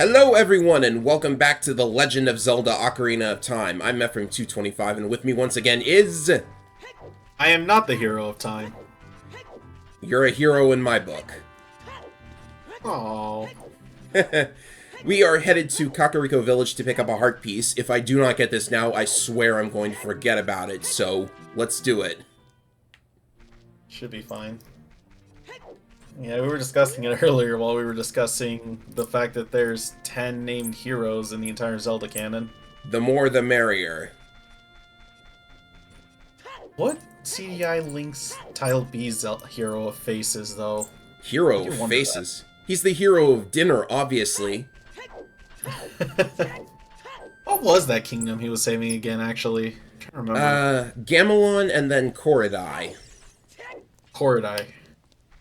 Hello everyone and welcome back to The Legend of Zelda Ocarina of Time. I'm Ephraim225 and with me once again is... I am not the hero of time. You're a hero in my book. Oh. We are headed to Kakariko Village to pick up a heart piece. If I do not get this now, I swear I'm going to forget about it, so let's do it. Should be fine. Yeah, we were discussing it earlier while we were discussing the fact that there's 10 named heroes in the entire Zelda canon. The more the merrier. What CDI Link's Tile B hero of faces, though? Hero of faces? He's the hero of dinner, obviously. What was that kingdom he was saving again, actually? I'm trying to remember. Gamelon and then Koridai. Koridai.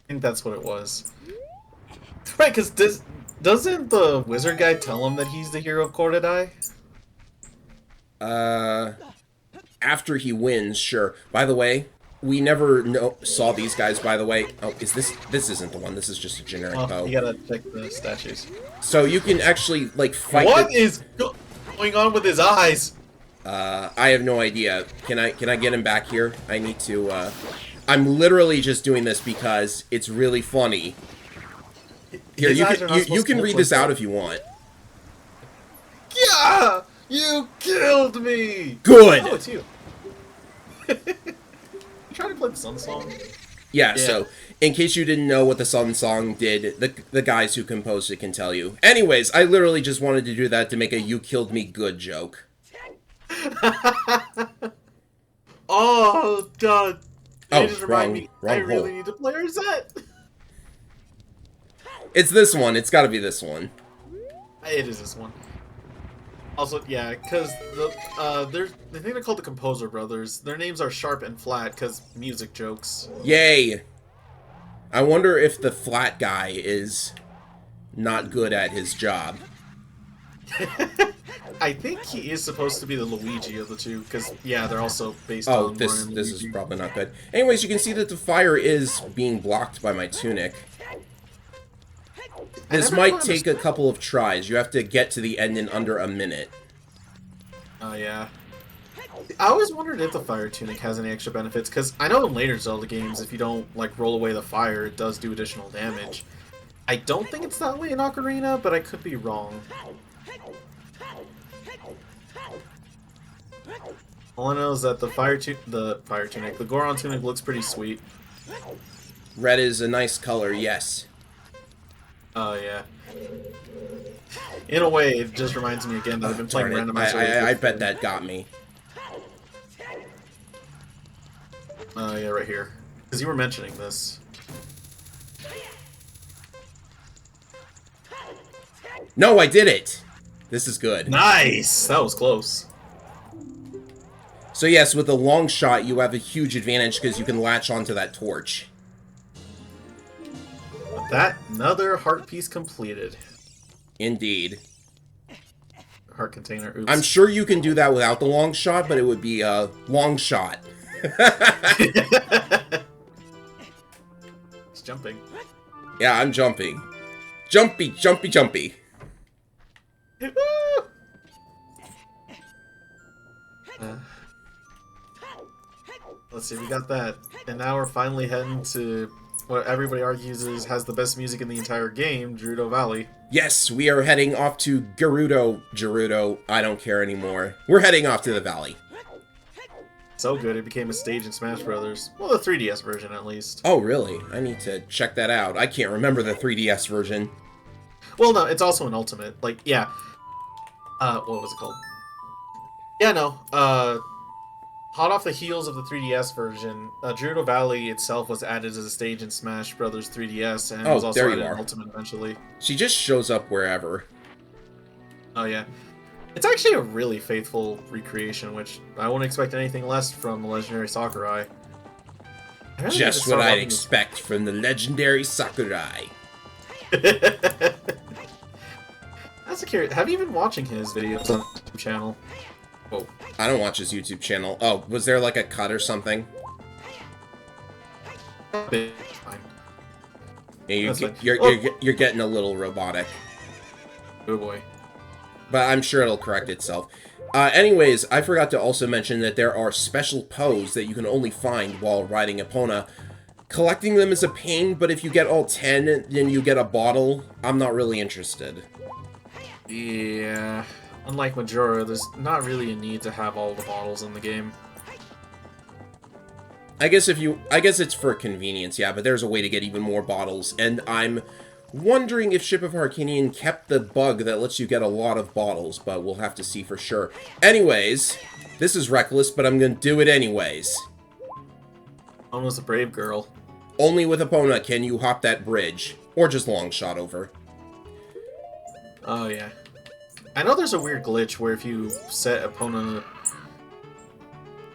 I think that's what it was. Right, because doesn't the wizard guy tell him that he's the hero of Koridai? After he wins, sure. By the way, we never saw these guys, by the way. Oh, this isn't the one. This is just a generic bow. You gotta check the statues. So you can actually, like, fight... What is going on with his eyes? I have no idea. Can I get him back here? I need to, I'm literally just doing this because it's really funny. Here, you can read this out if you want. Yeah! You killed me! Good! Oh, it's you. You trying to play the Sun Song? Yeah, so, in case you didn't know what the Sun Song did, the guys who composed it can tell you. Anyways, I literally just wanted to do that to make a you killed me good joke. Oh, God. Oh, you just remind me, I wrong really need to play our set. It's this one. It's gotta be this one. It is this one. Also, yeah, because the thing they're called the Composer Brothers. Their names are Sharp and Flat because music jokes. Yay! I wonder if the flat guy is not good at his job. I think he is supposed to be the Luigi of the two, because, yeah, they're also based on Mario and this Luigi. is probably not good. Anyways, you can see that the fire is being blocked by my tunic. This might take a couple of tries. You have to get to the end in under a minute. Oh, yeah. I always wondered if the fire tunic has any extra benefits, because I know in later Zelda games, if you don't, like, roll away the fire, it does do additional damage. I don't think it's that way in Ocarina, but I could be wrong. All I know is that the Goron tunic looks pretty sweet. Red is a nice color, yes. Oh, yeah. In a way, it just reminds me again that I've been playing randomizer. I bet that got me. Oh, yeah, right here. Because you were mentioning this. No, I did it! This is good. Nice! That was close. So yes, with the long shot, you have a huge advantage because you can latch onto that torch. With that, another heart piece completed. Indeed. Heart container, oops. I'm sure you can do that without the long shot, but it would be a long shot. It's jumping. Yeah, I'm jumping. Jumpy, jumpy, jumpy. Let's see, we got that. And now we're finally heading to what everybody argues has the best music in the entire game, Gerudo Valley. Yes, we are heading off to Gerudo, I don't care anymore. We're heading off to the valley. So good, it became a stage in Smash Brothers. Well, the 3DS version, at least. Oh, really? I need to check that out. I can't remember the 3DS version. Well, no, it's also an Ultimate. Like, yeah. What was it called? Yeah, no. Hot off the heels of the 3DS version, Gerudo Valley itself was added as a stage in Smash Brothers 3DS, and was also added in Ultimate eventually. She just shows up wherever. Oh, yeah. It's actually a really faithful recreation, which I wouldn't expect anything less from the legendary Sakurai. Really just what I'd expect from the legendary Sakurai. That's a curious. Have you been watching his videos on the YouTube channel? Oh, I don't watch his YouTube channel. Oh, was there like a cut or something? Fine. Yeah, you're getting a little robotic. Oh boy. But I'm sure it'll correct itself. Anyways, I forgot to also mention that there are special Poes that you can only find while riding Epona. Collecting them is a pain, but if you get all 10, then you get a bottle. I'm not really interested. Yeah. Unlike Majora, there's not really a need to have all the bottles in the game. I guess it's for convenience, yeah, but there's a way to get even more bottles, and I'm wondering if Ship of Harkinian kept the bug that lets you get a lot of bottles, but we'll have to see for sure. Anyways, this is reckless, but I'm gonna do it anyways. Almost a brave girl. Only with Epona can you hop that bridge, or just long shot over. Oh, yeah. I know there's a weird glitch where if you set Epona...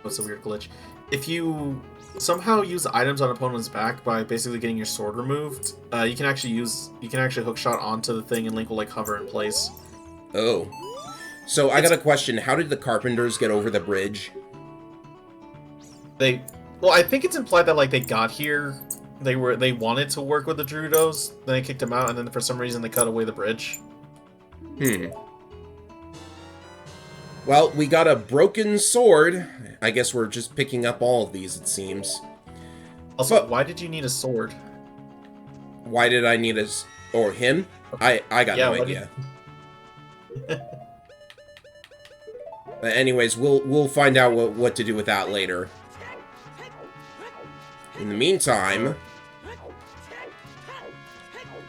What's the weird glitch? If you somehow use items on Epona's back by basically getting your sword removed, you can actually hookshot onto the thing and Link will like hover in place. Oh. So I got a question. How did the Carpenters get over the bridge? Well, I think it's implied that like they got here, they wanted to work with the Gerudos, then they kicked them out, and then for some reason they cut away the bridge. Well, we got a broken sword. I guess we're just picking up all of these, it seems. Also, why did you need a sword? Why did I need or him? I got no idea. But anyways, we'll find out what to do with that later. In the meantime,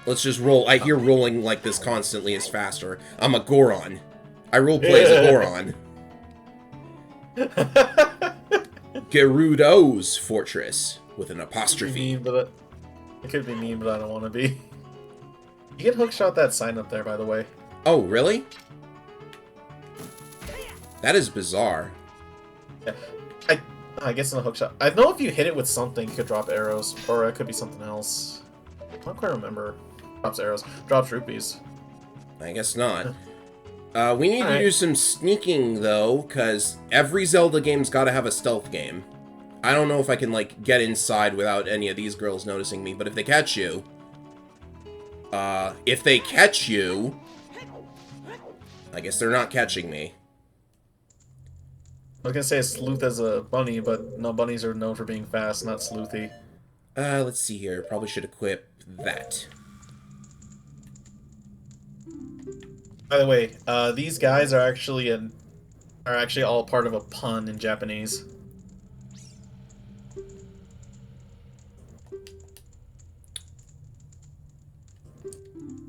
let's just roll. I hear rolling like this constantly is faster. I'm a Goron. I roleplay as a Goron. Gerudo's Fortress with an apostrophe. It could be mean, but I don't want to be. You can hookshot that sign up there, by the way. Oh, really? That is bizarre. Yeah. I guess in a hookshot. I know if you hit it with something, you could drop arrows, or it could be something else. I don't quite remember. Drops arrows. Drops rupees. I guess not. We need to do some sneaking, though, because every Zelda game's got to have a stealth game. I don't know if I can, like, get inside without any of these girls noticing me, but if they catch you... I guess they're not catching me. I was gonna say sleuth as a bunny, but no, bunnies are known for being fast, not sleuthy. Let's see here. Probably should equip that. By the way, these guys are actually all part of a pun in Japanese.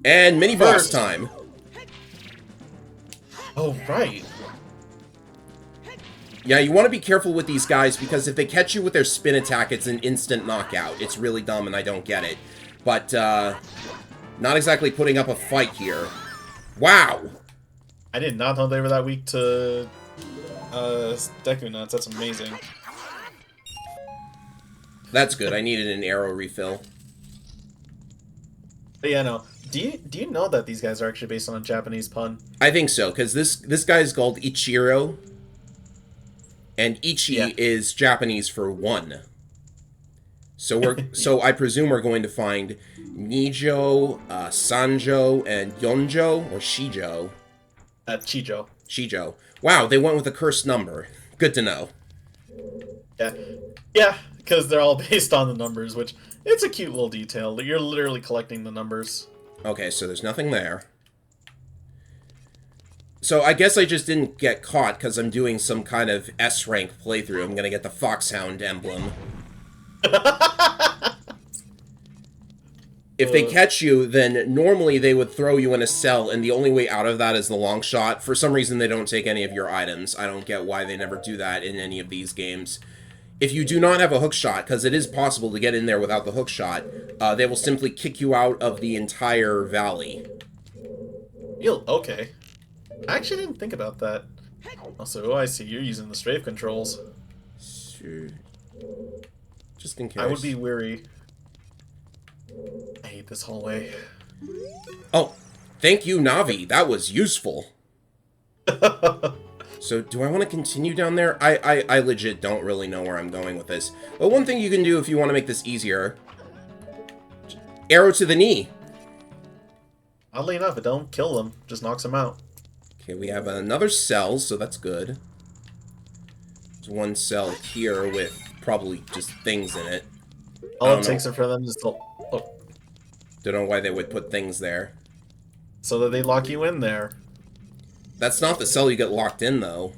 And mini-boss time! Oh, right. Yeah, you want to be careful with these guys, because if they catch you with their spin attack, it's an instant knockout. It's really dumb, and I don't get it. But, not exactly putting up a fight here. Wow! I did not know they were that weak to, Deku Nuts. That's amazing. That's good. I needed an arrow refill. But yeah, no. Do you know that these guys are actually based on a Japanese pun? I think so, because this guy's called Ichiro. And Ichi is Japanese for one. So so I presume we're going to find Nijo, Sanjo, and Yonjo, or Shijo. Chijo. Shijo. Wow, they went with a cursed number. Good to know. Yeah. Yeah, because they're all based on the numbers, which, it's a cute little detail. You're literally collecting the numbers. Okay, so there's nothing there. So I guess I just didn't get caught because I'm doing some kind of S-rank playthrough. I'm gonna get the Foxhound emblem. If they catch you, then normally they would throw you in a cell, and the only way out of that is the long shot. For some reason, they don't take any of your items. I don't get why they never do that in any of these games. If you do not have a hook shot, because it is possible to get in there without the hook shot, they will simply kick you out of the entire valley. Okay. I actually didn't think about that. Also, I see you're using the strafe controls. Sure. Just in case. I would be weary. I hate this hallway. Oh, thank you, Navi. That was useful. So, do I want to continue down there? I legit don't really know where I'm going with this. But one thing you can do if you want to make this easier... Arrow to the knee. Oddly enough, it don't kill them, just knocks them out. Okay, we have another cell, so that's good. There's one cell here with probably just things in it. All it takes for them is to... Oh. Don't know why they would put things there. So that they lock you in there. That's not the cell you get locked in, though.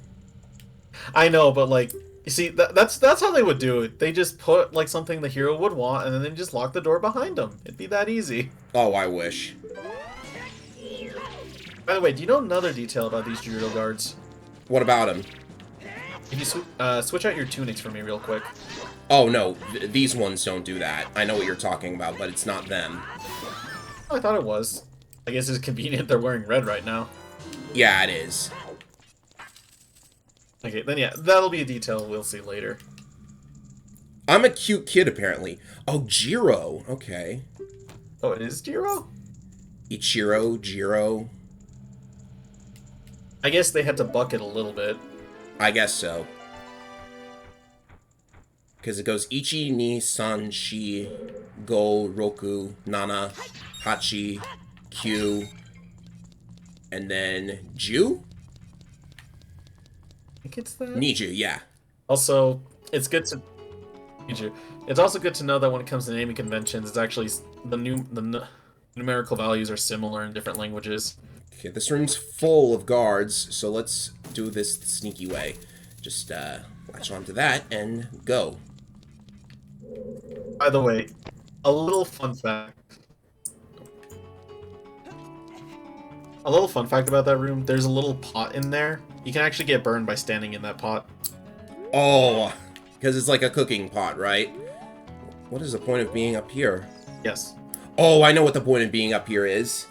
I know, but like, you see, that's how they would do it. They just put like something the hero would want, and then they just lock the door behind them. It'd be that easy. Oh, I wish. By the way, do you know another detail about these Gerudo guards? What about them? If you switch out your tunics for me real quick. Oh, no. These ones don't do that. I know what you're talking about, but it's not them. Oh, I thought it was. I guess it's convenient they're wearing red right now. Yeah, it is. Okay, then yeah, that'll be a detail we'll see later. I'm a cute kid, apparently. Oh, Jiro. Okay. Oh, it is Jiro? Ichiro, Jiro. I guess they had to buck it a little bit. I guess so. Because it goes Ichi, Ni, San, Shi, Go, Roku, Nana, Hachi, Q, and then Ju? I think it's that. Niju, yeah. Also, it's good to... It's also good to know that when it comes to naming conventions, it's actually... The numerical values are similar in different languages. Okay, this room's full of guards, so let's do this the sneaky way. Just, latch onto that and go. By the way, a little fun fact. A little fun fact about that room, there's a little pot in there. You can actually get burned by standing in that pot. Oh, because it's like a cooking pot, right? What is the point of being up here? Yes. Oh, I know what the point of being up here is.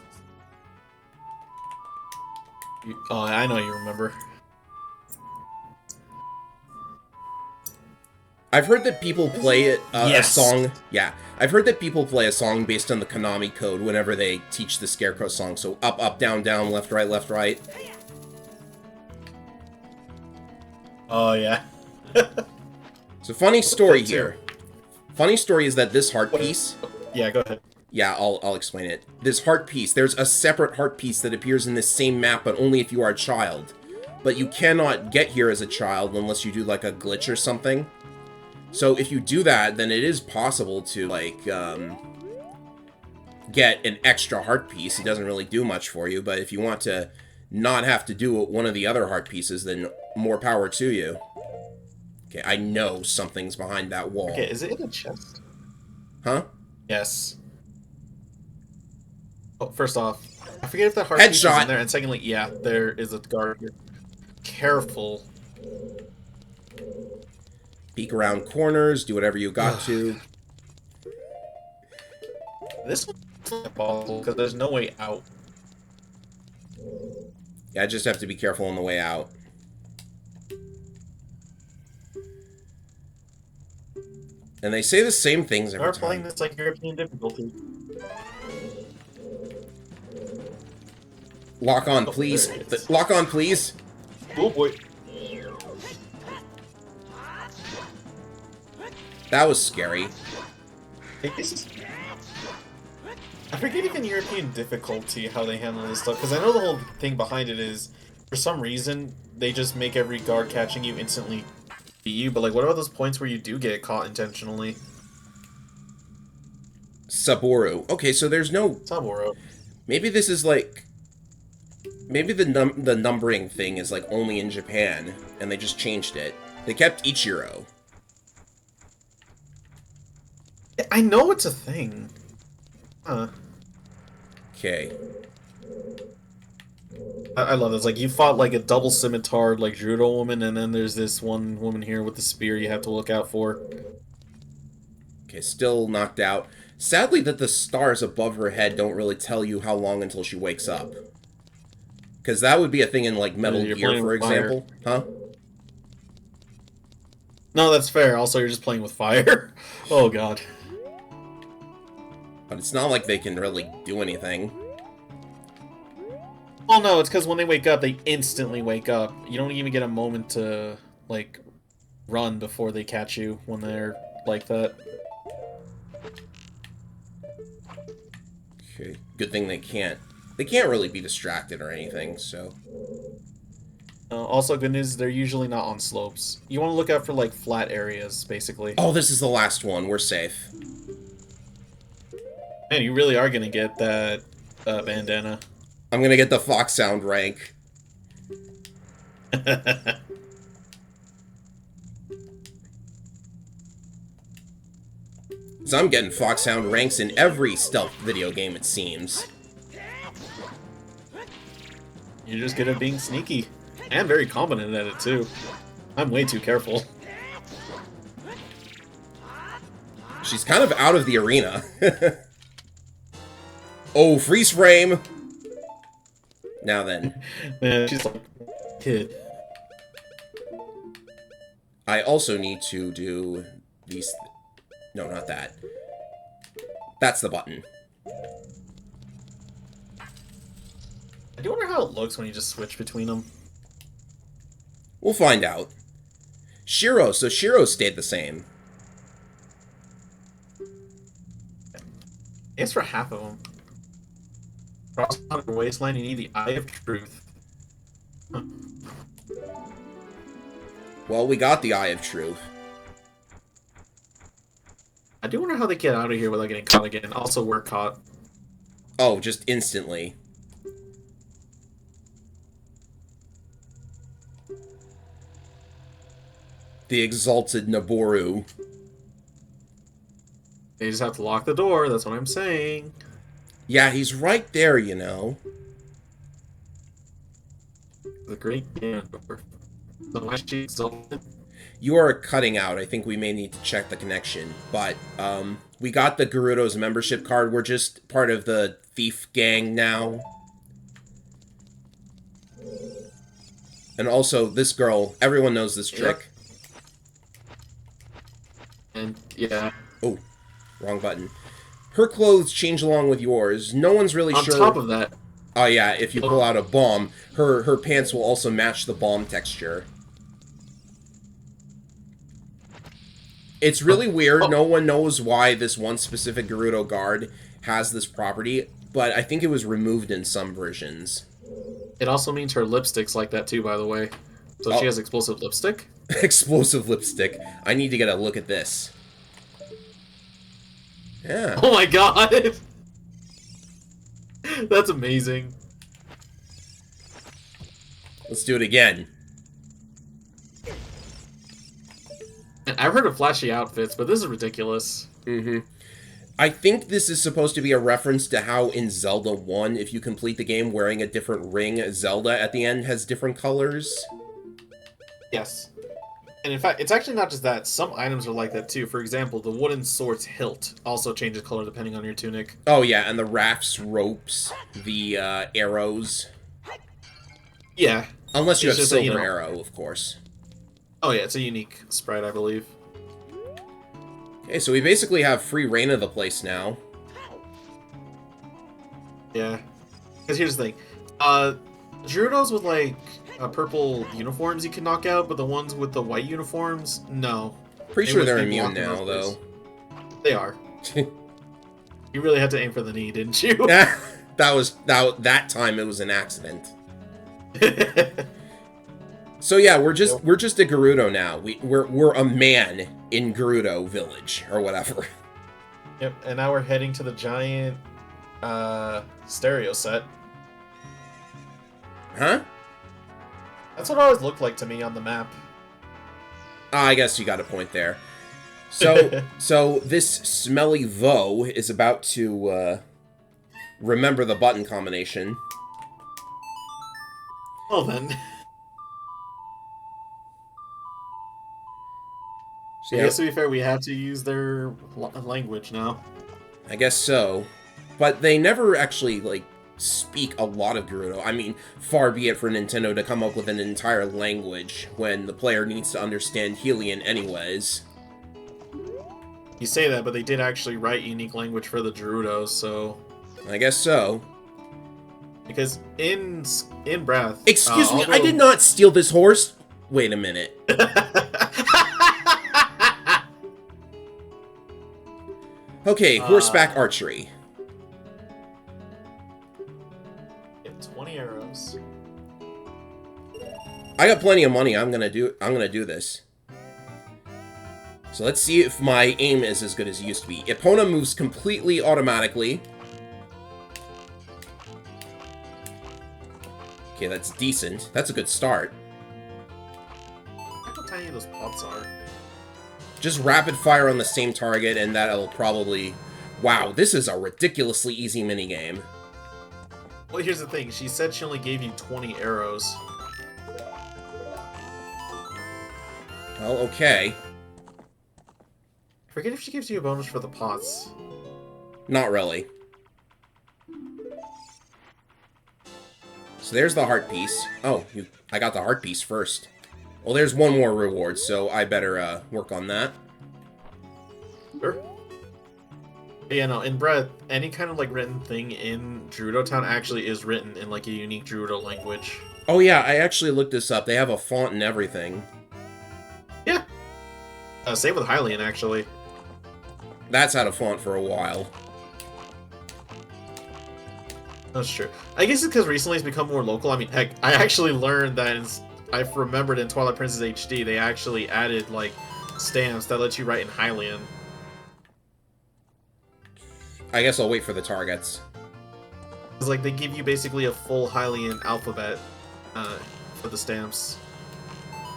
Oh, I know you remember. I've heard that people play it, yes. a song. Yeah, I've heard that people play a song based on the Konami code whenever they teach the Scarecrow song. So up, up, down, down, left, right, left, right. Oh, yeah. So funny story here. Funny story is that this heart piece... Yeah, go ahead. Yeah, I'll explain it. This heart piece, there's a separate heart piece that appears in this same map, but only if you are a child. But you cannot get here as a child unless you do, like, a glitch or something. So if you do that, then it is possible to, like, get an extra heart piece. It doesn't really do much for you, but if you want to not have to do one of the other heart pieces, then more power to you. Okay, I know something's behind that wall. Okay, is it in a chest? Huh? Yes. Oh, first off, I forget if that heart piece is in there, and secondly, yeah, there is a guard here. Careful. Peek around corners, do whatever you got to. This one's impossible, because there's no way out. Yeah, I just have to be careful on the way out. And they say the same things every time. We're playing this like European difficulty. Lock on, please. Lock on, please. Oh boy. That was scary. I forget even European difficulty how they handle this stuff, because I know the whole thing behind it is, for some reason, they just make every guard catching you instantly beat you, but like, what about those points where you do get caught intentionally? Saboru. Okay, so there's no... Saburo. Maybe this is like... Maybe the numbering thing is like only in Japan, and they just changed it. They kept Ichiro. I know it's a thing. Huh. Okay. I love this. Like, you fought like a double scimitar, like Gerudo woman, and then there's this one woman here with the spear you have to look out for. Okay, still knocked out. Sadly that the stars above her head don't really tell you how long until she wakes up. Because that would be a thing in, like, Metal Gear, for example. Huh? No, that's fair. Also, you're just playing with fire. Oh, God. But it's not like they can really do anything. Oh, no, it's because when they wake up, they instantly wake up. You don't even get a moment to, like, run before they catch you when they're like that. Okay, good thing they can't They can't really be distracted or anything, so... Also, good news, they're usually not on slopes. You want to look out for, like, flat areas, basically. Oh, this is the last one. We're safe. Man, you really are going to get that bandana. I'm going to get the Fox Sound rank. So I'm getting Fox Sound ranks in every stealth video game, it seems. You're just good at being sneaky. And very competent at it, too. I'm way too careful. She's kind of out of the arena. Oh, freeze frame! Now then. Man, she's like, kid. I also need to do these... No, not that. That's the button. I do wonder how it looks when you just switch between them. We'll find out. Shiro, so Shiro stayed the same. It's for half of them. Cross the wasteland, you need the Eye of Truth. Huh. Well, we got the Eye of Truth. I do wonder how they get out of here without getting caught again. Also, we're caught. Oh, just instantly. The exalted Naboru. They just have to lock the door, that's what I'm saying. Yeah, he's right there, you know. The great Ganondorf. So why is she exalted? You are cutting out. I think we may need to check the connection. But, we got the Gerudo's membership card. We're just part of the thief gang now. And also, this girl, everyone knows this trick. And, yeah. Oh, wrong button. Her clothes change along with yours. No one's really sure... On top of that... Oh, yeah, if you pull out a bomb, her pants will also match the bomb texture. It's really weird. No one knows why this one specific Gerudo guard has this property, but I think it was removed in some versions. It also means her lipstick's like that too, by the way. So she has explosive lipstick? Explosive lipstick. I need to get a look at this. Yeah. Oh my god! That's amazing. Let's do it again. I've heard of flashy outfits, but this is ridiculous. Mm-hmm. I think this is supposed to be a reference to how in Zelda 1, if you complete the game wearing a different ring, Zelda at the end has different colors. Yes. And in fact, it's actually not just that. Some items are like that too. For example, the wooden sword's hilt also changes color depending on your tunic. Oh yeah, and the raft's ropes, the arrows. Yeah. Unless you have Silver Arrow, of course. Oh yeah, it's a unique sprite, I believe. Okay, so we basically have free reign of the place now. Yeah. Because here's the thing. Gerudos with, like, purple uniforms you can knock out, but the ones with the white uniforms, no. Pretty sure they're immune now, though. They are. You really had to aim for the knee, didn't you? that time it was an accident. So yeah, we're just a Gerudo now. We're a man in Gerudo Village or whatever. Yep, and now we're heading to the giant stereo set. Huh? That's what it always looked like to me on the map. I guess you got a point there. So this smelly Vo is about to remember the button combination. Well then. So, I guess to be fair, we have to use their language now. I guess so. But they never actually, like, speak a lot of Gerudo. I mean, far be it for Nintendo to come up with an entire language when the player needs to understand Hylian anyways. You say that, but they did actually write unique language for the Gerudos, so... I guess so. Because in Breath... Excuse me, I did not steal this horse! Wait a minute. Okay, horseback archery. those. I got plenty of money. I'm gonna do this. So let's see if my aim is as good as it used to be. Epona moves completely automatically. Okay, that's decent. That's a good start. Look how tiny those pots are. Just rapid fire on the same target, and that'll probably... Wow, this is a ridiculously easy minigame. Well, here's the thing. She said she only gave you 20 arrows. Well, okay. I forget if she gives you a bonus for the pots. Not really. So there's the heart piece. Oh, I got the heart piece first. Well, there's one more reward, so I better work on that. Sure. Yeah, no, in Breath, any kind of, like, written thing in Gerudo Town actually is written in, like, a unique Gerudo language. Oh yeah, I actually looked this up. They have a font and everything. Yeah. Same with Hylian, actually. That's had a font for a while. That's true. I guess it's because recently it's become more local. I mean, heck, I actually learned that I've remembered in Twilight Princess HD, they actually added, like, stamps that let you write in Hylian. I guess I'll wait for the targets. It's like they give you basically a full Hylian alphabet for the stamps.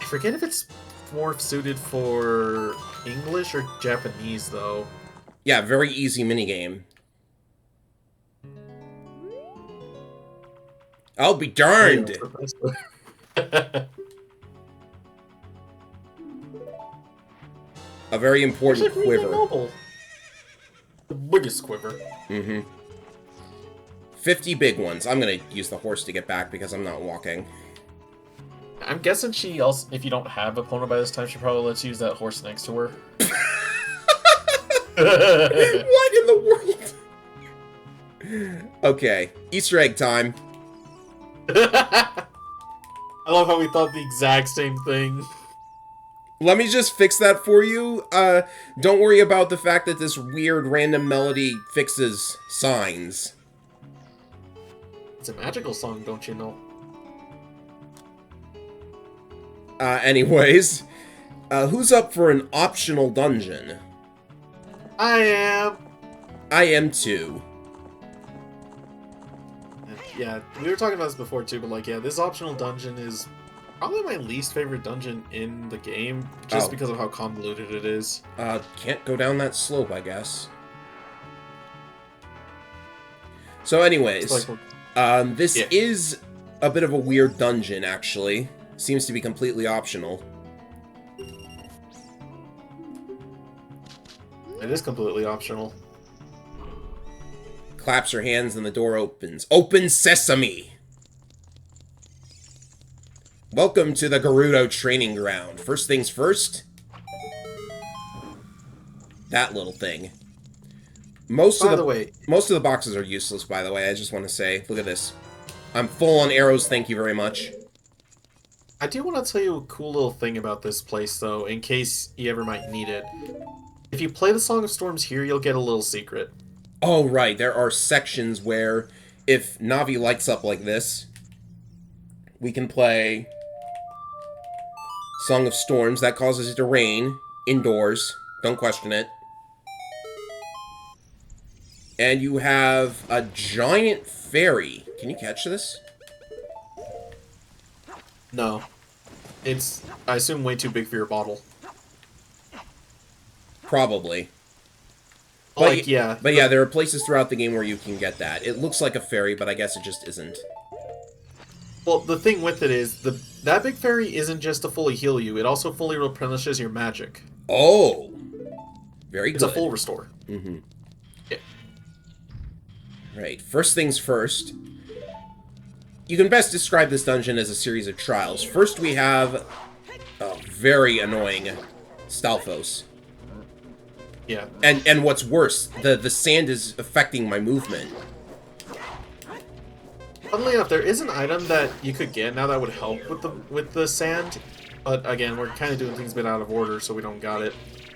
I forget if it's more suited for English or Japanese, though. Yeah, very easy minigame. I'll be darned! A very important quiver. The biggest quiver. Mm-hmm. 50 big ones. I'm gonna use the horse to get back because I'm not walking. I'm guessing she also, if you don't have a Epona by this time, she probably lets you use that horse next to her. What in the world? Okay, Easter egg time. I love how we thought the exact same thing. Let me just fix that for you. Don't worry about the fact that this weird random melody fixes signs. It's a magical song, don't you know? Anyways, who's up for an optional dungeon? I am. I am too. Yeah, we were talking about this before too, but like, yeah, this optional dungeon is probably my least favorite dungeon in the game, just because of how convoluted it is. Can't go down that slope, I guess. So anyways, this is a bit of a weird dungeon, actually. Seems to be completely optional. It is completely optional. Claps her hands and the door opens. Open sesame! Welcome to the Gerudo training ground. First things first. That little thing. Most of the boxes are useless, by the way. I just want to say, look at this. I'm full on arrows, thank you very much. I do want to tell you a cool little thing about this place, though, in case you ever might need it. If you play the Song of Storms here, you'll get a little secret. Oh, right. There are sections where, if Navi lights up like this, we can play Song of Storms. That causes it to rain indoors. Don't question it. And you have a giant fairy. Can you catch this? No. It's, I assume, way too big for your bottle. Probably. Like, yeah. But yeah, there are places throughout the game where you can get that. It looks like a fairy, but I guess it just isn't. Well, the thing with it is, that big fairy isn't just to fully heal you, it also fully replenishes your magic. Oh! Very good. It's a full restore. Mm-hmm. Yeah. Right, first things first. You can best describe this dungeon as a series of trials. First we have a very annoying Stalfos. Yeah. And what's worse, the sand is affecting my movement. Funnily enough, there is an item that you could get now that would help with the sand, but again, we're kind of doing things a bit out of order, so we don't got it.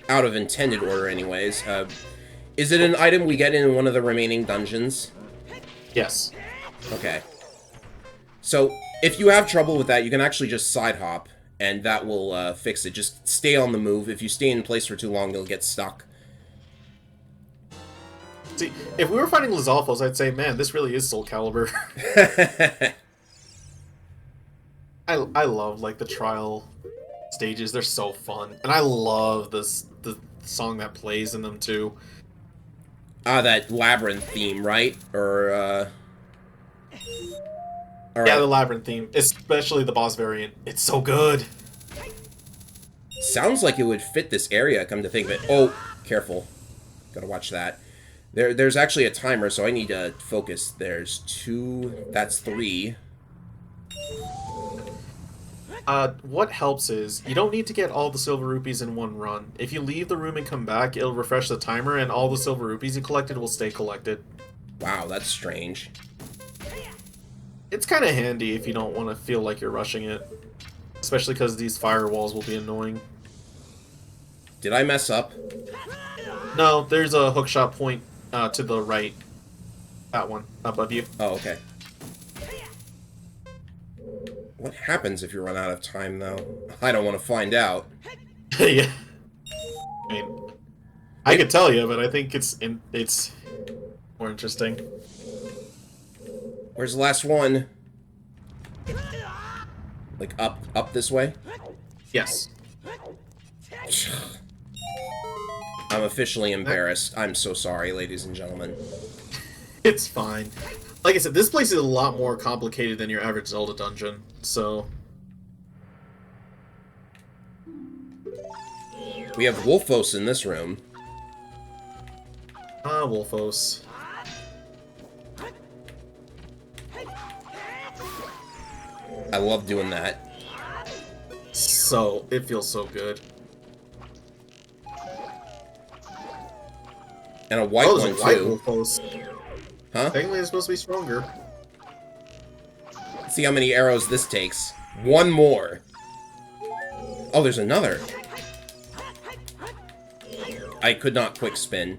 Out of intended order, anyways. Is it an item we get in one of the remaining dungeons? Yes. Okay. So, if you have trouble with that, you can actually just side hop, and that will fix it. Just stay on the move. If you stay in place for too long, you'll get stuck. See, if we were fighting Lizalfos, I'd say, man, this really is Soul Calibur. I love, like, the trial stages. They're so fun. And I love the song that plays in them, too. That Labyrinth theme, right? Or, Yeah, the Labyrinth theme. Especially the boss variant. It's so good. Sounds like it would fit this area, come to think of it. Oh, careful. Gotta watch that. There's actually a timer, so I need to focus. There's 2... That's 3. What helps is, you don't need to get all the silver rupees in one run. If you leave the room and come back, it'll refresh the timer, and all the silver rupees you collected will stay collected. Wow, that's strange. It's kind of handy if you don't want to feel like you're rushing it. Especially because these firewalls will be annoying. Did I mess up? No, there's a hookshot point to the right. That one, above you. Oh, okay. What happens if you run out of time, though? I don't want to find out. Yeah. I mean, I could tell you, but I think it's more interesting. Where's the last one? Like, up this way? Yes. I'm officially embarrassed. I'm so sorry, ladies and gentlemen. It's fine. Like I said, this place is a lot more complicated than your average Zelda dungeon, so... We have Wolfos in this room. Ah, Wolfos. I love doing that. So, it feels so good. And a white one, a white too. Wolfos. Huh? Technically, it's supposed to be stronger. Let's see how many arrows this takes. One more. Oh, there's another. I could not quick spin.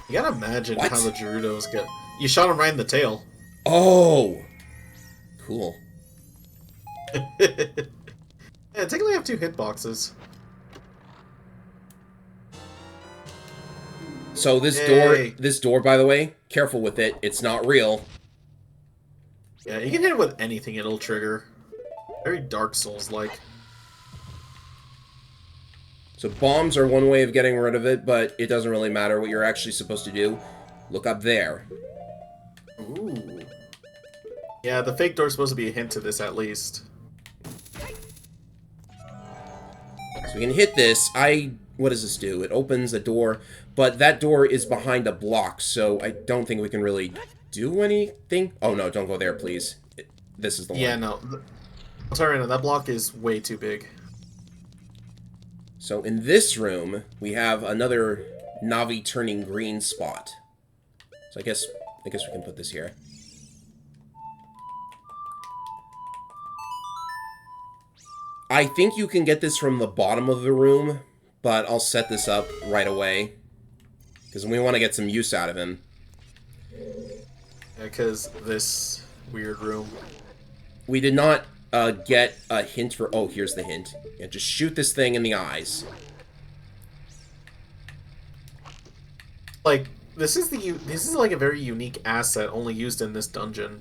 You gotta imagine What? how the Gerudos get... You shot him right in the tail. Oh! Cool. Yeah, technically I have 2 hitboxes. So this Yay. door, by the way, careful with it. It's not real. Yeah, you can hit it with anything, it'll trigger. Very Dark Souls-like. So bombs are one way of getting rid of it, but it doesn't really matter what you're actually supposed to do. Look up there. Ooh. Yeah, the fake door's supposed to be a hint to this, at least. So we can hit this. What does this do? It opens a door, but that door is behind a block, so I don't think we can really do anything. Oh no, don't go there, please. This is the one. Yeah, no. Sorry, no, that block is way too big. So in this room, we have another Navi turning green spot. So I guess we can put this here. I think you can get this from the bottom of the room, but I'll set this up right away. Because we want to get some use out of him. Yeah, because this weird room. We did not get a hint for... Oh, here's the hint. Yeah, just shoot this thing in the eyes. Like, this is like a very unique asset only used in this dungeon.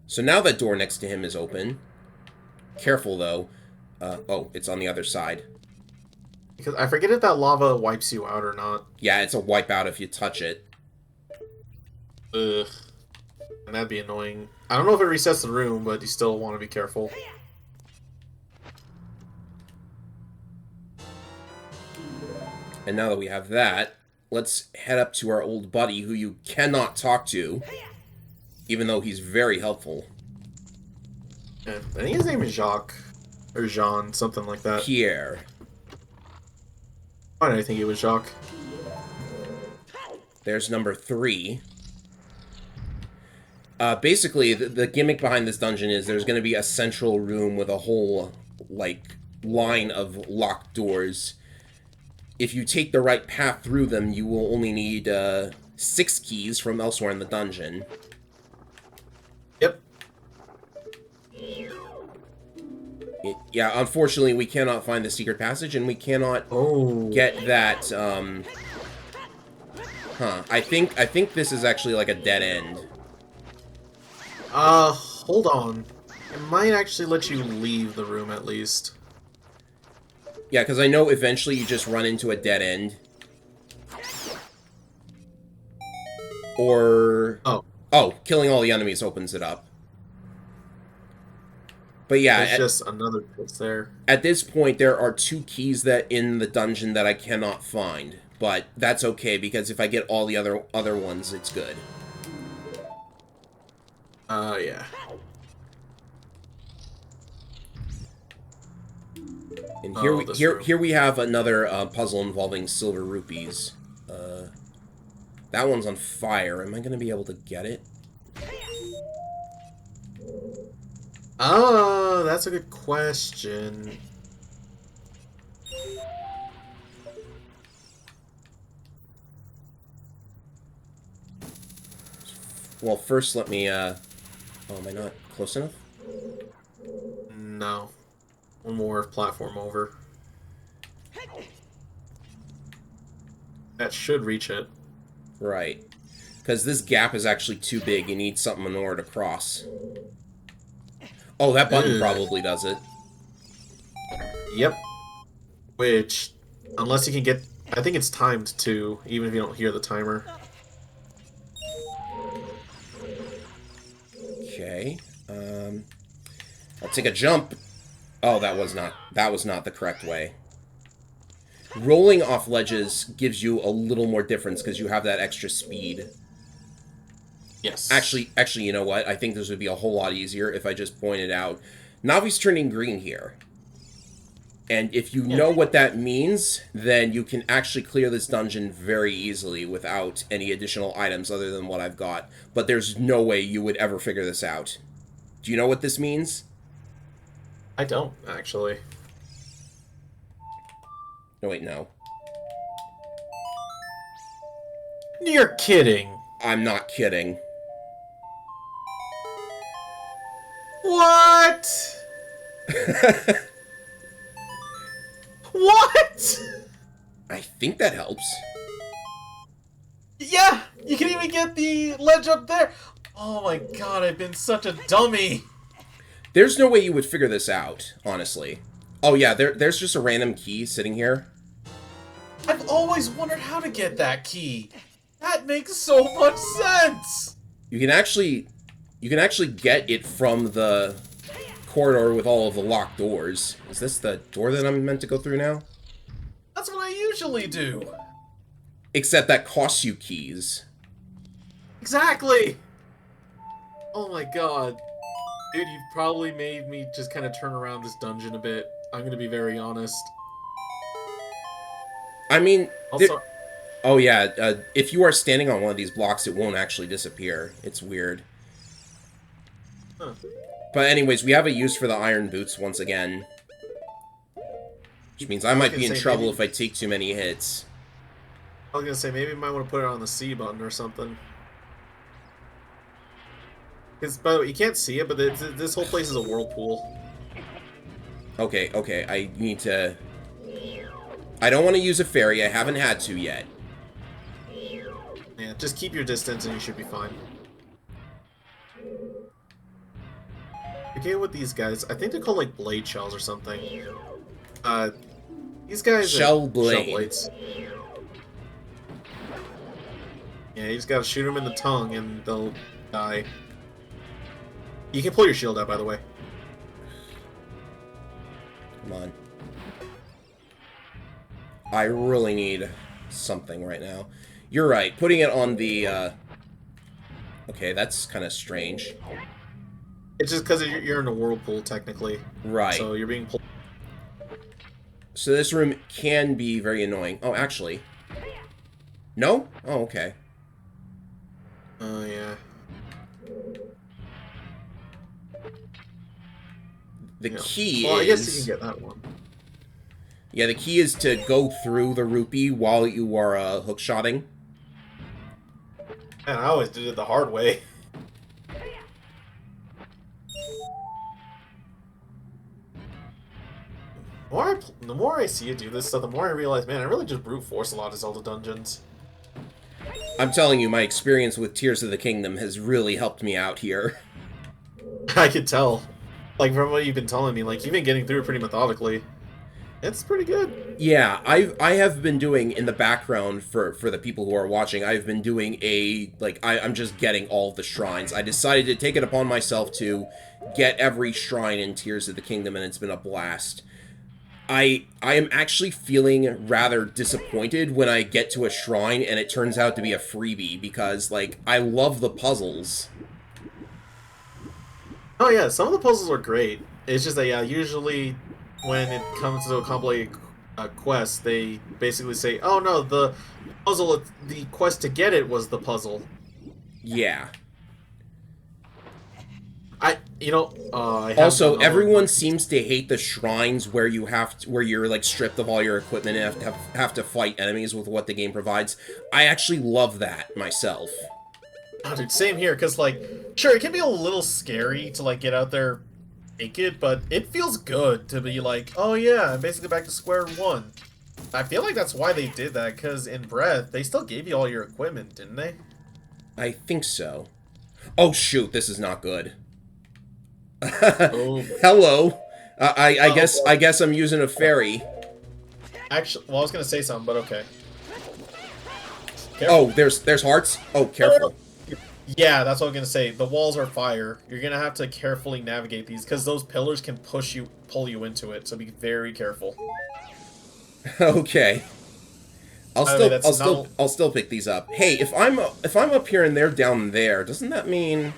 So now that door next to him is open. Careful, though. Oh, it's on the other side. Because I forget if that lava wipes you out or not. Yeah, it's a wipeout if you touch it. Ugh. And that'd be annoying. I don't know if it resets the room, but you still want to be careful. And now that we have that, let's head up to our old buddy who you cannot talk to. Even though he's very helpful. Yeah, I think his name is Jacques. Or Jean, something like that. Pierre. Why did I think it was Jacques? There's number 3. Basically, the gimmick behind this dungeon is there's going to be a central room with a whole, like, line of locked doors. if you take the right path through them, you will only need 6 keys from elsewhere in the dungeon. Yep. Yeah, unfortunately, we cannot find the secret passage, and we cannot get that, I think this is actually like a dead end. Hold on. It might actually let you leave the room, at least. Yeah, because I know eventually you just run into a dead end. Or... Oh, killing all the enemies opens it up. But yeah, it's just another twist there. At this point, there are 2 keys that in the dungeon that I cannot find, but that's okay because if I get all the other ones, it's good. Yeah. And here we have another puzzle involving silver rupees. That one's on fire. Am I going to be able to get it? Oh, that's a good question. Well, first let me, oh, am I not close enough? No. One more platform over. That should reach it. Right. Because this gap is actually too big. You need something in order to cross. Oh, that button probably does it. Yep. Which, unless you can get... I think it's timed, too, even if you don't hear the timer. Okay. I'll take a jump. Oh, that was not the correct way. Rolling off ledges gives you a little more difference because you have that extra speed. Yes. Actually, you know what? I think this would be a whole lot easier if I just pointed out Navi's turning green here. And if you know what that means, then you can actually clear this dungeon very easily without any additional items other than what I've got. But there's no way you would ever figure this out. Do you know what this means? I don't, actually. No, wait, no. You're kidding. I'm not kidding. What? What? I think that helps. Yeah, you can even get the ledge up there. Oh my god, I've been such a dummy. There's no way you would figure this out, honestly. Oh yeah, there's just a random key sitting here. I've always wondered how to get that key. That makes so much sense. You can actually get it from the corridor with all of the locked doors. Is this the door that I'm meant to go through now? That's what I usually do. Except that costs you keys. Exactly. Oh my god. Dude, you've probably made me just kind of turn around this dungeon a bit. I'm gonna be very honest. I mean... Also... Oh yeah, if you are standing on one of these blocks, it won't actually disappear. It's weird. Huh. But anyways, we have a use for the iron boots once again. Which means I might be in trouble if I take too many hits. I was gonna say, maybe you might want to put it on the C button or something. Because, by the way, you can't see it, but this whole place is a whirlpool. Okay, I need to... I don't want to use a fairy, I haven't had to yet. Yeah, just keep your distance and you should be fine. Okay, with these guys, I think they're called, like, blade shells or something. These guys Shell are blades. Yeah, you just gotta shoot them in the tongue and they'll die. You can pull your shield out, by the way. Come on. I really need something right now. You're right. Putting it on the, Okay, that's kind of strange. It's just because you're in a whirlpool, technically. Right. So you're being pulled. So this room can be very annoying. Oh, actually. No? Oh, okay. Oh, yeah. The key is... Well, I guess you can get that one. Yeah, the key is to go through the rupee while you are hookshotting. Man, I always did it the hard way. The more I see you do this stuff, the more I realize, man, I really just brute force a lot of Zelda dungeons. I'm telling you, my experience with Tears of the Kingdom has really helped me out here. I could tell. Like, from what you've been telling me, like, you've been getting through it pretty methodically. It's pretty good. Yeah, I have been doing in the background for the people who are watching. I've been doing I'm just getting all the shrines. I decided to take it upon myself to get every shrine in Tears of the Kingdom, and it's been a blast. I am actually feeling rather disappointed when I get to a shrine and it turns out to be a freebie because like I love the puzzles. Oh yeah, some of the puzzles are great. It's just that yeah, usually when it comes to a complicated quest, they basically say, "Oh no, the quest to get it was the puzzle." Yeah. I Also, everyone seems to hate the shrines where where you're like stripped of all your equipment and have to fight enemies with what the game provides. I actually love that myself. Oh, dude, same here. Cause like, sure, it can be a little scary to like get out there naked, but it feels good to be like, oh yeah, I'm basically back to square one. I feel like that's why they did that. Cause in Breath, they still gave you all your equipment, didn't they? I think so. Oh shoot, this is not good. Oh. Hello. I guess I'm using a fairy. Actually, well, I was gonna say something, but okay. Careful. Oh, there's hearts. Oh, careful. Yeah, that's what I'm gonna say. The walls are fire. You're gonna have to carefully navigate these because those pillars can pull you into it. So be very careful. Okay. I'll still pick these up. Hey, if I'm up here and they're down there, doesn't that mean?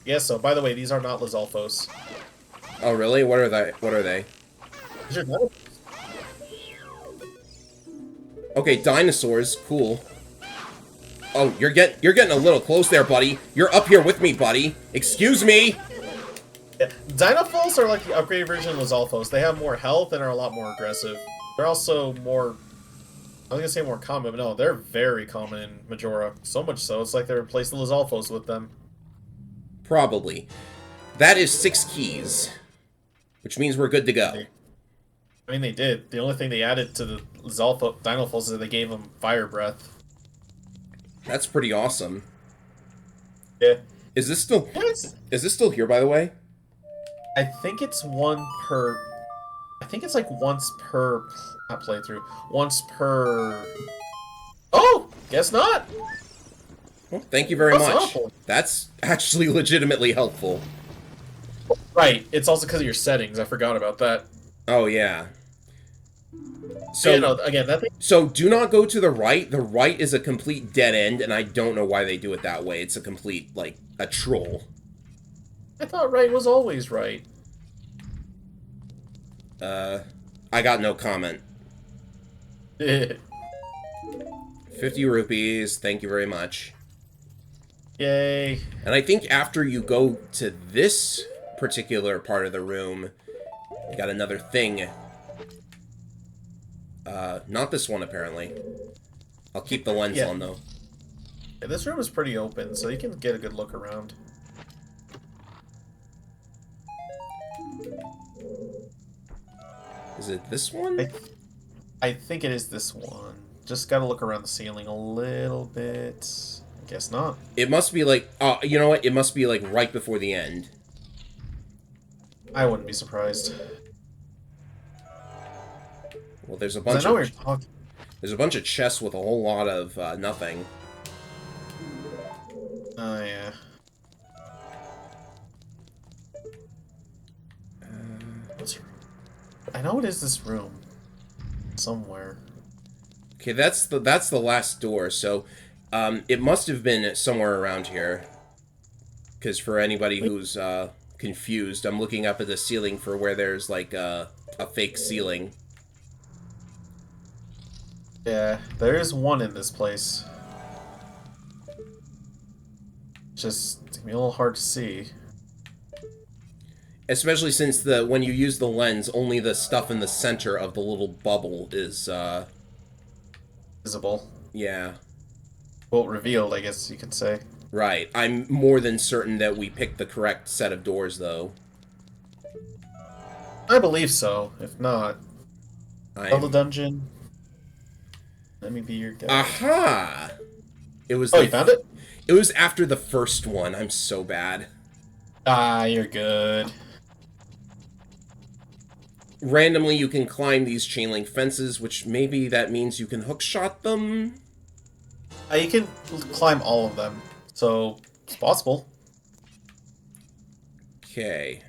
Yes. So, by the way, these are not Lizalfos. Oh, really? What are they? What are they? These are not. Okay, dinosaurs. Cool. Oh, you're getting a little close there, buddy. You're up here with me, buddy. Excuse me. Yeah. Dinofos are like the upgraded version of Lizalfos. They have more health and are a lot more aggressive. They're also more. I was gonna say more common, but no, they're very common in Majora. So much so, it's like they replaced the Lizalfos with them. Probably. That is 6 keys, which means we're good to go. I mean, they did. The only thing they added to the Dinofos is that they gave them fire breath. That's pretty awesome. Yeah. Is this still here, by the way? I think it's one per. I think it's like once per. Not playthrough. Once per. Oh, guess not. Well, thank you very much. Awful. That's actually legitimately helpful. Right. It's also because of your settings. I forgot about that. Oh yeah. So yeah, no, again, that thing. So do not go to the right. The right is a complete dead end, and I don't know why they do it that way. It's a complete like a troll. I thought right was always right. I got no comment. 50 rupees. Thank you very much. Yay. And I think after you go to this particular part of the room, you got another thing. Not this one, apparently. I'll keep the lens on, though. Yeah, this room is pretty open, so you can get a good look around. Is it this one? I think it is this one. Just gotta look around the ceiling a little bit. Guess not. It must be like, you know what? It must be like right before the end. I wouldn't be surprised. Well, there's a bunch of chests with a whole lot of nothing. Oh yeah. I know it is this room somewhere. Okay, that's the last door. So, it must have been somewhere around here. Because for anybody who's confused, I'm looking up at the ceiling for where there's like a fake ceiling. Yeah, there is one in this place. Just it's gonna be a little hard to see. Especially since when you use the lens, only the stuff in the center of the little bubble is, visible. Yeah. Well, revealed, I guess you could say. Right. I'm more than certain that we picked the correct set of doors, though. I believe so. If not, Zelda dungeon. Let me be your guide. Aha! It was. Oh, you found it? It was after the first one. I'm so bad. Ah, you're good. Randomly, you can climb these chain link fences, which maybe that means you can hookshot them? You can climb all of them, so it's possible. Okay.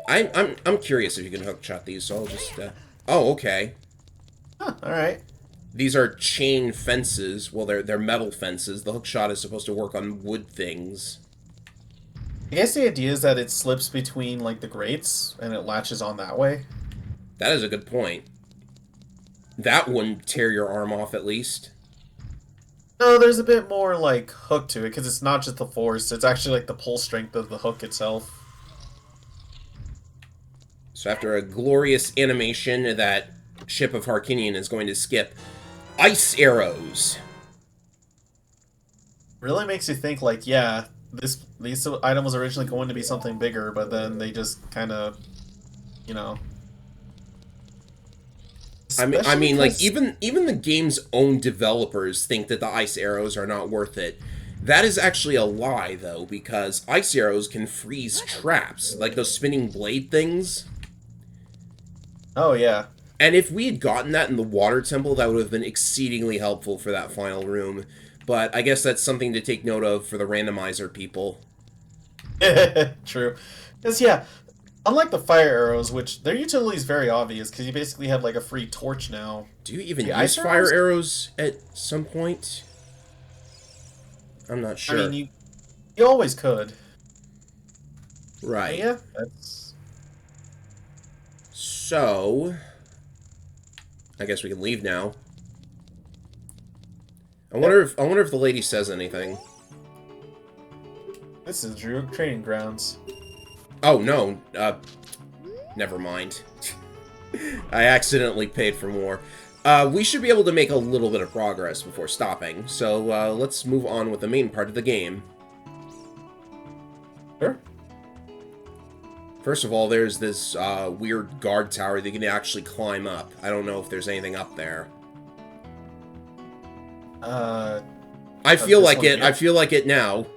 I'm curious if you can hookshot these, so I'll just, Oh, okay. Huh, alright. These are chain fences. Well, they're metal fences. The hookshot is supposed to work on wood things. I guess the idea is that it slips between, like, the grates, and it latches on that way. That is a good point. That wouldn't tear your arm off, at least. No, there's a bit more, like, hook to it, because it's not just the force, it's actually, like, the pull strength of the hook itself. So after a glorious animation that Ship of Harkinian is going to skip, ice arrows. Really makes you think, like, yeah, these item was originally going to be something bigger, but then they just kind of, you know... I mean, like, even the game's own developers think that the ice arrows are not worth it. That is actually a lie, though, because ice arrows can freeze traps, like those spinning blade things. Oh, yeah. And if we had gotten that in the water temple, that would have been exceedingly helpful for that final room. But I guess that's something to take note of for the randomizer people. True. Because, yeah, unlike the fire arrows, which their utility is very obvious, because you basically have, like, a free torch now. Do you even use fire arrows at some point? I'm not sure. I mean, you always could. Right. But yeah, that's... So... I guess we can leave now. I wonder if the lady says anything. This is Drew Training Grounds. Oh, no. Never mind. I accidentally paid for more. We should be able to make a little bit of progress before stopping, so let's move on with the main part of the game. Sure. First of all, there's this weird guard tower that you can actually climb up. I don't know if there's anything up there. I feel like it. Here? I feel like it now.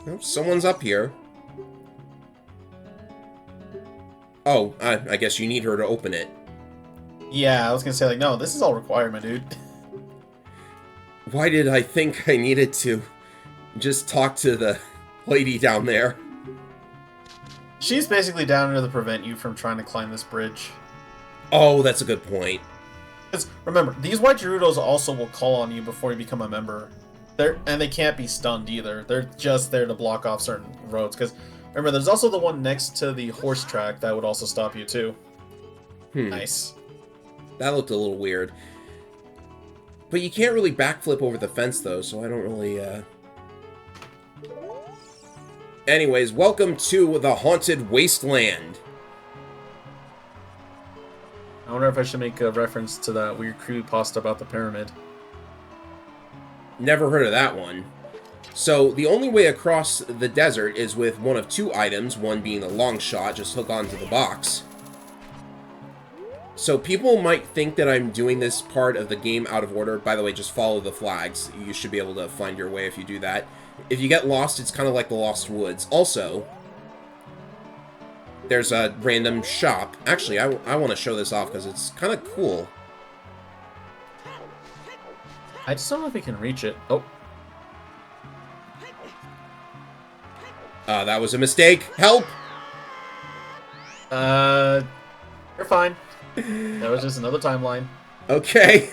Oh, someone's up here. Oh, I guess you need her to open it. Yeah, I was gonna say, like, no, this is all requirement, dude. Why did I think I needed to just talk to the lady down there? She's basically down there to prevent you from trying to climb this bridge. Oh, that's a good point. Because, remember, these white Gerudos also will call on you before you become a member. And they can't be stunned either. They're just there to block off certain roads. Because, remember, there's also the one next to the horse track that would also stop you, too. Nice. That looked a little weird. But you can't really backflip over the fence, though, so I don't really, Anyways, welcome to the Haunted Wasteland. I wonder if I should make a reference to that weird creepypasta about the pyramid. Never heard of that one. So, the only way across the desert is with one of two items, one being the long shot, just hook onto the box. So, people might think that I'm doing this part of the game out of order. By the way, just follow the flags. You should be able to find your way if you do that. If you get lost, it's kind of like the Lost Woods. Also, there's a random shop. Actually, I want to show this off because it's kind of cool. I just don't know if we can reach it. Oh. That was a mistake. Help! You're fine. That was just another timeline. Okay.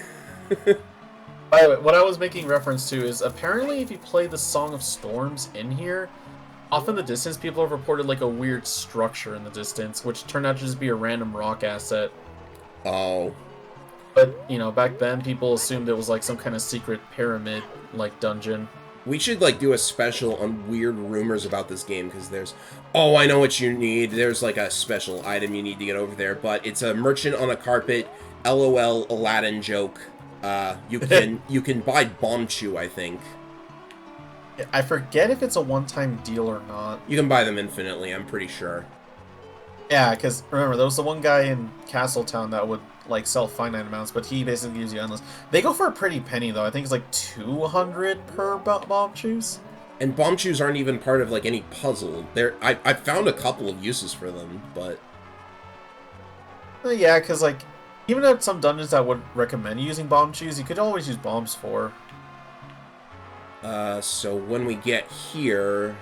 By the way, what I was making reference to is apparently if you play the Song of Storms in here, off in the distance people have reported like a weird structure in the distance, which turned out to just be a random rock asset. Oh. But, you know, back then, people assumed it was, like, some kind of secret pyramid, like, dungeon. We should, like, do a special on weird rumors about this game, because there's... Oh, I know what you need. There's, like, a special item you need to get over there, but it's a merchant on a carpet, LOL Aladdin joke. You can buy Bomb Chew, I think. I forget if it's a one-time deal or not. You can buy them infinitely, I'm pretty sure. Yeah, because, remember, there was the one guy in Castletown that would, like, sell finite amounts, but he basically gives you endless. They go for a pretty penny, though. I think it's, like, 200 per Bomb Chews. And Bomb Chews aren't even part of, like, any puzzle. I found a couple of uses for them, but... Yeah, because, like, even at some dungeons that would recommend using Bomb Chews, you could always use bombs for. So when we get here...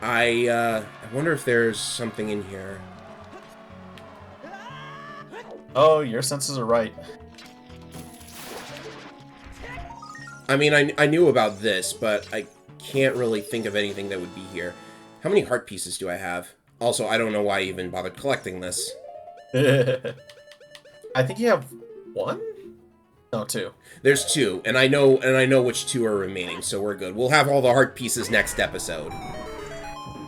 I wonder if there's something in here. Oh, your senses are right. I mean, I knew about this, but I can't really think of anything that would be here. How many heart pieces do I have? Also, I don't know why I even bothered collecting this. I think you have 1? No, 2. There's 2, and I know which 2 are remaining, so we're good. We'll have all the heart pieces next episode.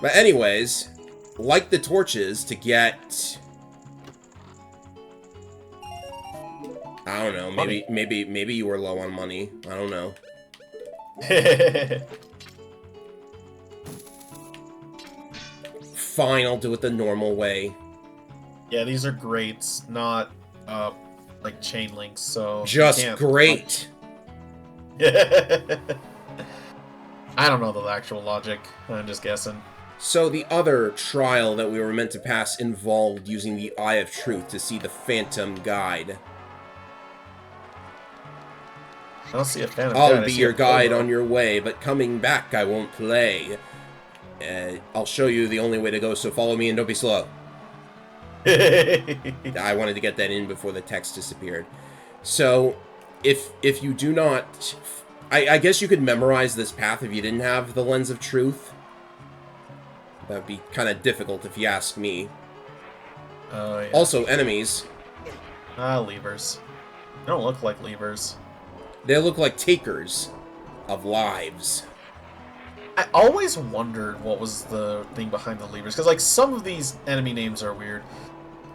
But anyways, like the torches to get... I don't know, maybe you were low on money. I don't know. Fine, I'll do it the normal way. Yeah, these are greats, not, like, chain links, so... Just great! I don't know the actual logic. I'm just guessing. So the other trial that we were meant to pass involved using the Eye of Truth to see the Phantom Guide. I don't see a Phantom Guide. I'll be your guide on your way, but coming back I won't play. I'll show you the only way to go, so follow me and don't be slow. I wanted to get that in before the text disappeared. So, if you do not... I guess you could memorize this path if you didn't have the Lens of Truth. That would be kind of difficult if you ask me. Yeah. Also, enemies. Levers. They don't look like levers. They look like takers of lives. I always wondered what was the thing behind the levers, because, like, some of these enemy names are weird.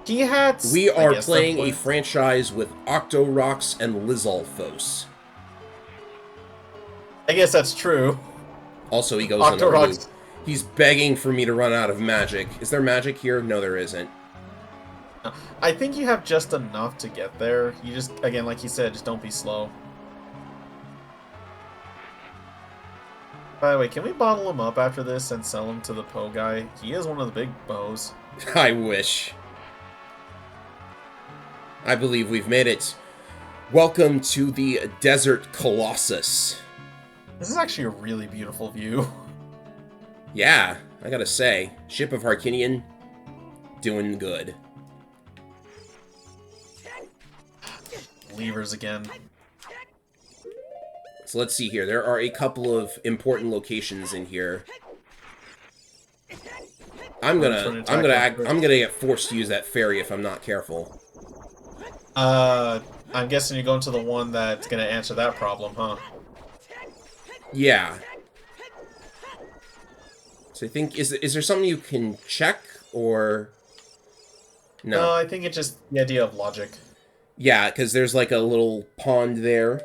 He had... We are playing a franchise with Octoroks and Lizalfos. I guess that's true. Also, he goes on a loop. He's begging for me to run out of magic. Is there magic here? No, there isn't. I think you have just enough to get there. You just, again, like he said, just don't be slow. By the way, can we bottle him up after this and sell him to the Poe guy? He is one of the big bows. I wish. I believe we've made it. Welcome to the Desert Colossus. This is actually a really beautiful view. Yeah, I gotta say, Ship of Harkinian, doing good. Levers again. So let's see here. There are a couple of important locations in here. I'm gonna get forced to use that ferry if I'm not careful. I'm guessing you're going to the one that's gonna answer that problem, huh? Yeah. So I think, is there something you can check, or... No, I think it's just the idea of logic. Yeah, because there's like a little pond there.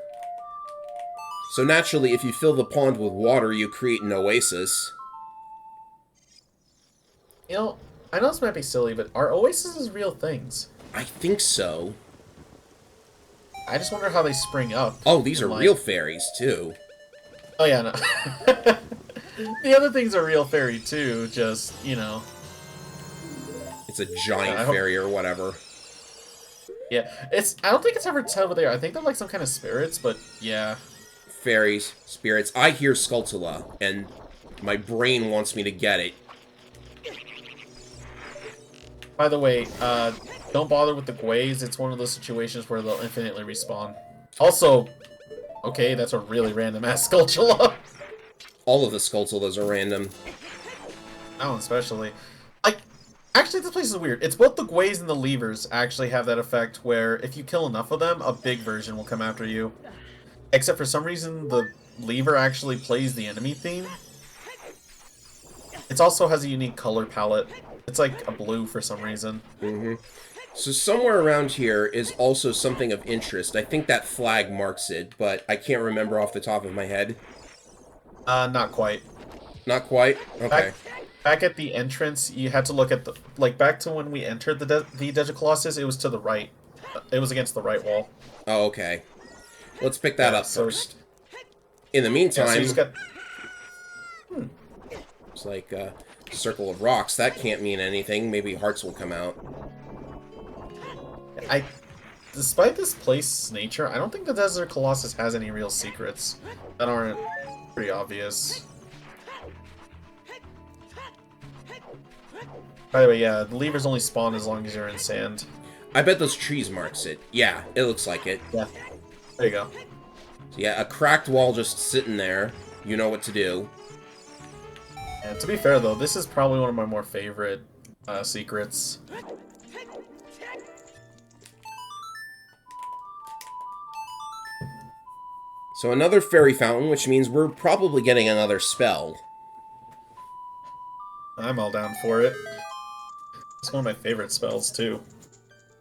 So naturally, if you fill the pond with water, you create an oasis. You know, I know this might be silly, but are oases real things? I think so. I just wonder how they spring up. Oh, these are real fairies, too. Oh, yeah, no. The other things are real fairy, too, just, you know. It's a giant fairy or whatever. Yeah, I don't think it's ever said what they are. I think they're like some kind of spirits, but yeah. Fairies, spirits. I hear Skulltula, and my brain wants me to get it. By the way, don't bother with the Gways. It's one of those situations where they'll infinitely respawn. Also, okay, that's a really random-ass Skulltula. All of the Skulltulas are random. That one especially. Like, Actually, this place is weird. It's both the Gways and the Levers actually have that effect where if you kill enough of them, a big version will come after you. Except for some reason, the Lever actually plays the enemy theme. It also has a unique color palette. It's like a blue for some reason. Mm-hmm. So somewhere around here is also something of interest. I think that flag marks it, but I can't remember off the top of my head. Not quite. Not quite? Okay. Back at the entrance, you had to look at the... Like, back to when we entered the Desert Colossus, it was to the right. It was against the right wall. Oh, okay. Let's pick that up first. In the meantime... Yeah, so you just got... It's like a circle of rocks. That can't mean anything. Maybe hearts will come out. Despite this place's nature, I don't think the Desert Colossus has any real secrets that aren't pretty obvious. By the way, yeah, the levers only spawn as long as you're in sand. I bet those trees marks it. Yeah, it looks like it. Yeah. There you go. So yeah, a cracked wall just sitting there. You know what to do. And to be fair, though, this is probably one of my more favorite secrets. So another fairy fountain, which means we're probably getting another spell. I'm all down for it. It's one of my favorite spells, too.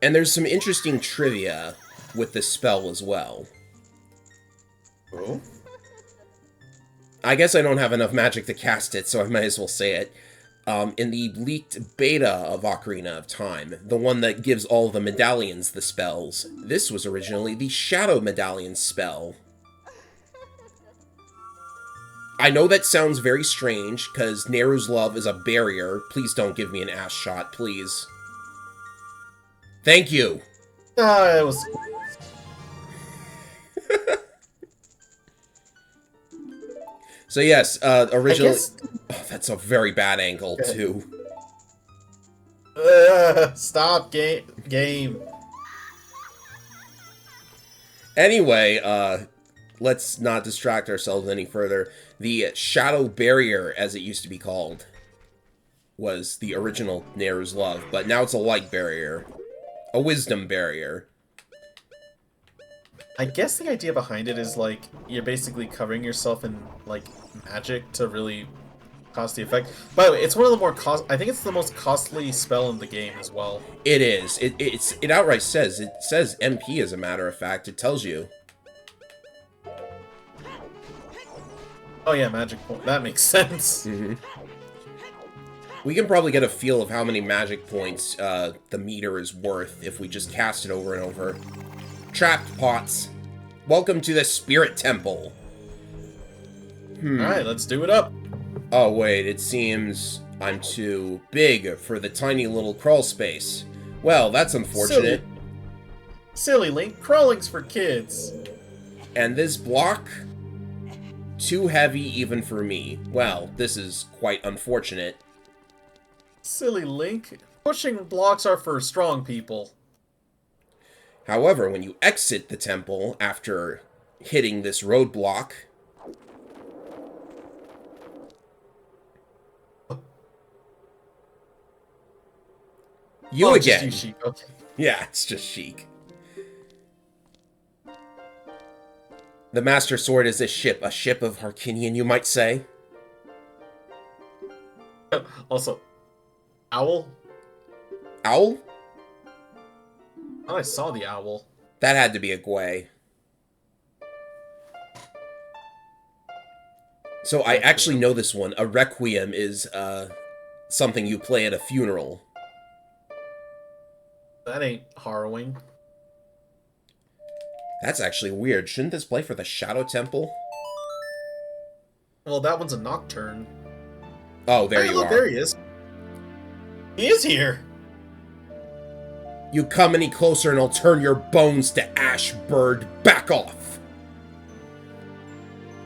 And there's some interesting trivia with this spell as well. Oh? I guess I don't have enough magic to cast it, so I might as well say it. In the leaked beta of Ocarina of Time, the one that gives all the medallions the spells, this was originally the Shadow Medallion spell. I know that sounds very strange, because Neru's love is a barrier. Please don't give me an ass shot, please. Thank you! It was... So yes, originally... Oh, that's a very bad angle, too. Stop, game. Anyway, let's not distract ourselves any further. The Shadow Barrier, as it used to be called, was the original Neru's Love, but now it's a light barrier. A wisdom barrier. I guess the idea behind it is, like, you're basically covering yourself in, like, magic to really cost the effect. By the way, it's one of the more I think it's the most costly spell in the game as well. It is. It outright says. It says MP, as a matter of fact. It tells you. Oh yeah, magic point. That makes sense. Mm-hmm. We can probably get a feel of how many magic points the meter is worth if we just cast it over and over. Trapped pots. Welcome to the Spirit Temple. Alright, let's do it up. Oh wait, it seems I'm too big for the tiny little crawl space. Well, that's unfortunate. Silly Link, crawling's for kids. And this block? Too heavy even for me. Well, this is quite unfortunate. Silly Link, pushing blocks are for strong people. However, when you exit the temple after hitting this roadblock... You again. Just you, Sheik. Okay. Yeah, it's just Sheik. The Master Sword is a ship of Harkinian, you might say. Also, owl? Owl? Oh, I saw the owl. That had to be a Gwei. So I actually know this one. A requiem is something you play at a funeral. That ain't harrowing. That's actually weird. Shouldn't this play for the Shadow Temple? Well, that one's a nocturne. Oh, there you look, are. There he is. He is here. You come any closer and I'll turn your bones to ash, bird. Back off.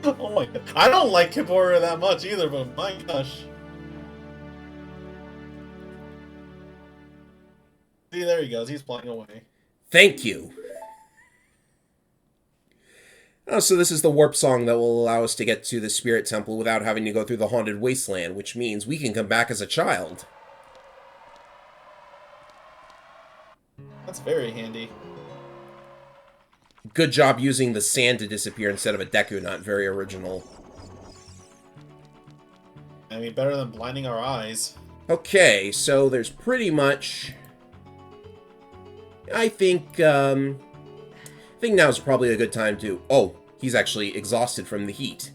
Oh my god. I don't like Kibora that much either, but my gosh. See, there he goes. He's flying away. Thank you. Oh, so this is the warp song that will allow us to get to the Spirit Temple without having to go through the Haunted Wasteland, which means we can come back as a child. That's very handy. Good job using the sand to disappear instead of a Deku Nut. Very original. I mean, better than blinding our eyes. Okay, so there's pretty much... I think now's probably a good time to... Oh, he's actually exhausted from the heat.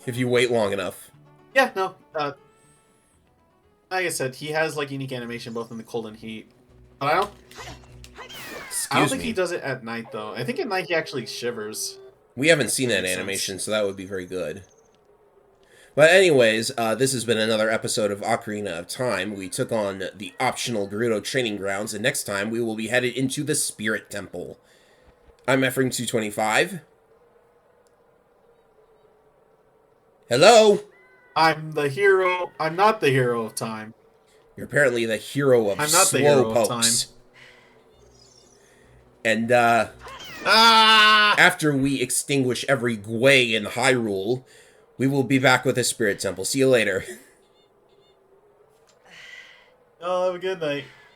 If you wait long enough. Yeah, no. Like I said, he has like unique animation both in the cold and heat. But I don't think he does it at night though. I think at night he actually shivers. We haven't seen that animation, so that would be very good. But anyways, this has been another episode of Ocarina of Time. We took on the optional Gerudo training grounds, and next time we will be headed into the Spirit Temple. I'm Ephraim225. Hello? I'm the hero. I'm not the hero of time. You're apparently the hero of Slowpokes. And, after we extinguish every Gwei in Hyrule, we will be back with a Spirit Temple. See you later. Oh, have a good night.